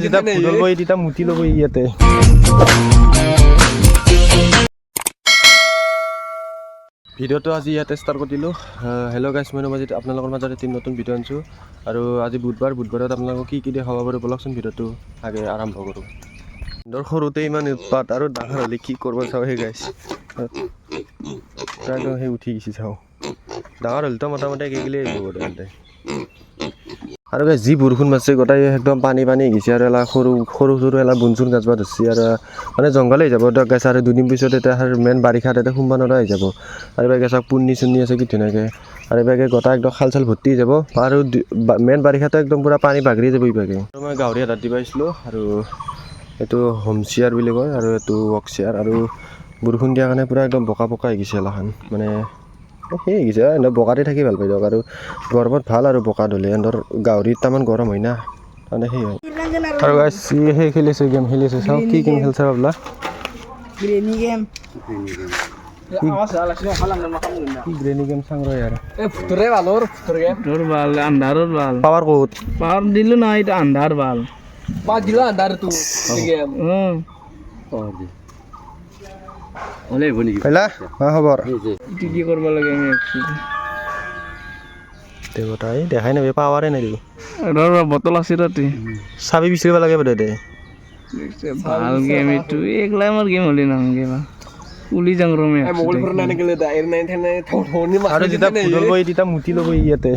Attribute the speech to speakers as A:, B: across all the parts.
A: যেটা ফুটবল বই দিতা মুতি ল'ব ইয়াতে ভিডিঅ'টো আজি ইয়াতে ষ্টাৰ্ট কৰি দিলোঁ। হেল্ল' গাইছ, মই নমাজিত আপোনালোকৰ মাজত এটি নতুন ভিডিঅ' আনিছোঁ। আৰু আজি বুধবাৰত আপোনালোকক কি কি দেখাব পাৰোঁ বলকচোন ভিডিঅ'টো আগে আৰম্ভ কৰোঁ। ধৰ সৰুতে ইমান উৎপাত আৰু ডাঙৰ হ'লে কি কৰিব চাওঁ সেই গাইছ একদম সেই উঠি গৈছে চাওঁ। ডাঙৰ হ'লেতো মোটামুটি একেগিলে আহিব গোটেই। আৰু গাইছ যি বৰষুণ মাৰিছে গোটেই একদম পানী গৈছে আৰু এলা সৰু এলা বুন চুন গাজবা ধৰিছে আৰু মানে জংঘলে হৈ যাব দিয়ক গাইছ। আৰু দুদিন পিছত এতিয়া মেইন বাৰিষাত এতিয়া সোমবা নৰা হৈ যাব। আৰু এইবাৰ গাইছ পুন্নি চুন্নি আছে কি ধুনীয়াকৈ। আৰু এইবাৰ গোটা একদম খাল চাল ভৰ্তি হৈ যাব আৰু মেইন বাৰিষাটো একদম পূৰা পানী বাগৰি যাব এইবাগে। আৰু মই গাহৰি আধাত দিব আহিছিলোঁ আৰু এইটো হোম চেয়াৰ বুলি কয় আৰু এইটো ৱৰ্ক চেয়াৰ। আৰু বৰষুণ দিয়াৰ কাৰণে পূৰা একদম বোকা হৈ গৈছে এলাখান, মানে সেই হৈ গৈছে আৰু বোকাতে থাকি ভাল পাই দিয়ক। আৰু গৰমত ভাল আৰু বোকা ধুলে ধৰ গাহৰিত তামান গৰম হয় না, মানে সেই হয়। আৰু গাইছ সেই খেলিছে গেম খেলিছে চাওঁ কি গেম খেলিছে বাবলা গ্ৰেনি গেম চাং ৰ ইয়াৰ
B: আন্ধাৰৰ ভাল
A: পাৱাৰ ক'ত
B: পাৱাৰ দিলো না এটা আন্ধাৰ ভাল দিলো আন্ধাৰ তো
A: পেলা খবৰ
B: কি কৰিব লাগে আমি
A: দেৱতাই দেখাই নাপাই পাৱাৰে নাই
B: বটল আছে তাতে
A: চাবি বিচাৰিব লাগে বোধ দে
B: ভাল গেম এইটো এইগিলা মোৰ গেম হ'লে নালাগে বা উলি যাং ৰমে
A: আৰু যেতিয়া ফুটবল বই তেতিয়া মুতি ল'ব ইয়াতে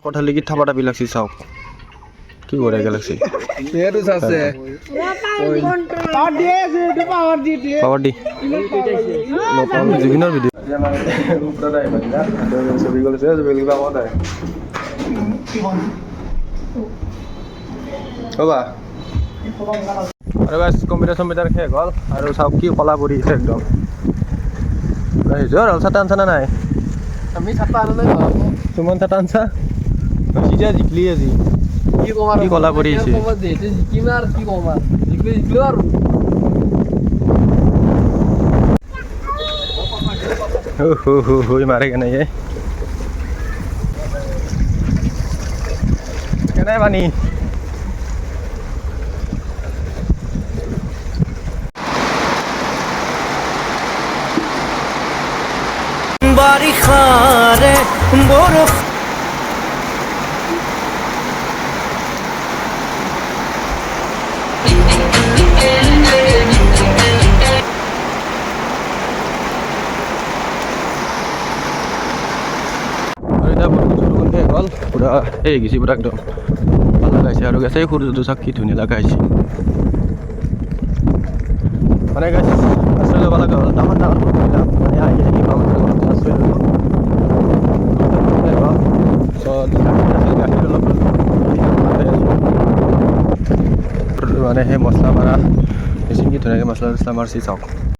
A: কথা লিখি থাপা টাপি লাগছি চাওক কি কৰে লাগছি পাৱাৰ দি জুবিনৰ ভিডিঅ' হ'বা আৰু গাইছ কম্পিউটাৰ শেষ হ'ল আৰু চাওক কি কলা পৰি আছে একদম জ্বৰ হ'ল। চাটা আনছা না নাই
B: আমি চাটা আনো নাই
A: তুমান চাটা আনছা সিজা জিকলি আজি
B: কি কম
A: কি কলা পৰি আছে
B: জিকিম আৰু কি কম আৰু জিকলো আৰু
A: মাৰে কেনে কেনে পানী
C: বাৰিষাৰে বৰষুণ
A: হ'ল পূৰা সেই গেছি পূৰা একদম ভাল লগাইছে। আৰু গেছে সূৰ্যটো চাওক কি ধুনীয়া লগাইছে মানে গাইছ আশ্ৰয় ল'ব লগা হ'ল ডাঙৰ মানে আহি থাকি পাওঁ আশ্ৰয় ল'লোঁ গাখীৰ অলপ মানে সেই মছলা মাৰা মেচিন কি ধুনীয়াকৈ মছলা চছলা মাৰিছে চাওক।